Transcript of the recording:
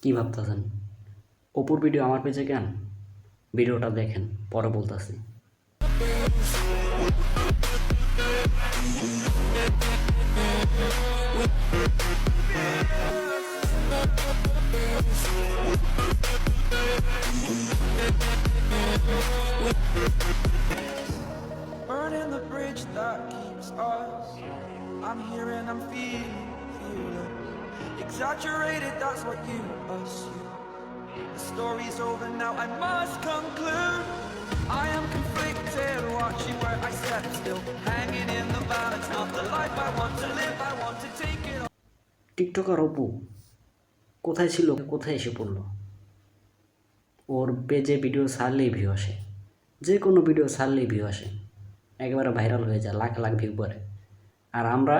কি ভাবতেছেন? অপুর ভিডিও আমার পেজে কেন? ভিডিওটা দেখেন, পরে বলতেছি। Burning the bridge that keeps us. I'm here and I'm feeling exaggerated, that's what you assume. The story's over now, I must conclude. I am conflicted, watching where I step still, hanging in the balance, not the life I want to live. I want to take it all. TikToker Apu কোথায় ছিল, কোথায় এসে পড়লো? ওর পেজে video ছাড়লেই view আসে, যে কোনো video ছাড়লেই view আসে, একেবারে ভাইরাল হয়ে যায়, লাখ লাখ ভিউ পড়ে। আর আমরা